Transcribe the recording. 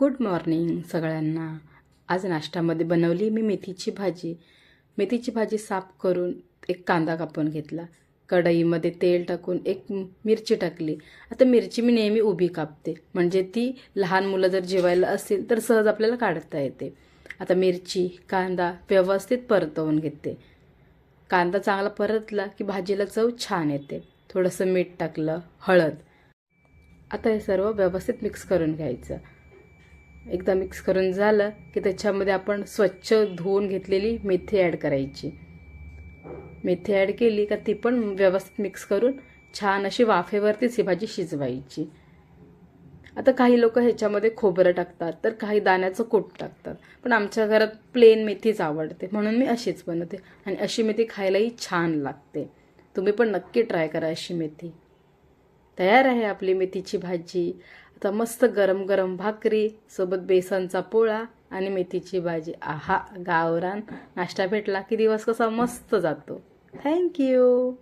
Good morning सगळ्यांना. आज नाश्त्यामध्ये बनवली मी मेथीची भाजी. मेथीची भाजी साफ करून एक कांदा कापून घेतला. कढईमध्ये तेल टाकून एक मिरची टाकली. आता मिरची मी नेहमी उभी कापते, म्हणजे ती लहान मुलं जर जेवायला असतील तर सहज आपल्याला काढता येते. आता मिरची कांदा व्यवस्थित परतवून घेते. कांदा चांगला परतला की भाजीला चव छान येते. थोडंसं मीठ टाकलं, हळद. आता हे सर्व व्यवस्थित मिक्स करून घ्यायचं. एकदा मिक्स करून झालं की त्याच्यामध्ये आपण स्वच्छ धुवून घेतलेली मेथी ॲड करायची. मेथी ॲड केली का ती पण व्यवस्थित मिक्स करून छान अशी वाफेवरतीच ही भाजी शिजवायची. आता काही लोक ह्याच्यामध्ये खोबरं टाकतात, तर काही दाण्याचं कूट टाकतात, पण आमच्या घरात प्लेन मेथीच आवडते म्हणून मी अशीच बनवते. आणि अशी मेथी खायलाही छान लागते. तुम्ही पण नक्की ट्राय करा अशी मेथी. तयार आहे आपली मेथीची भाजी. आता मस्त गरम गरम भाकरी सोबत बेसनचा पोळा आणि मेथीची भाजी. आहा, गावरान नाश्ता भेटला की दिवस कसा मस्त जातो. थँक्यू.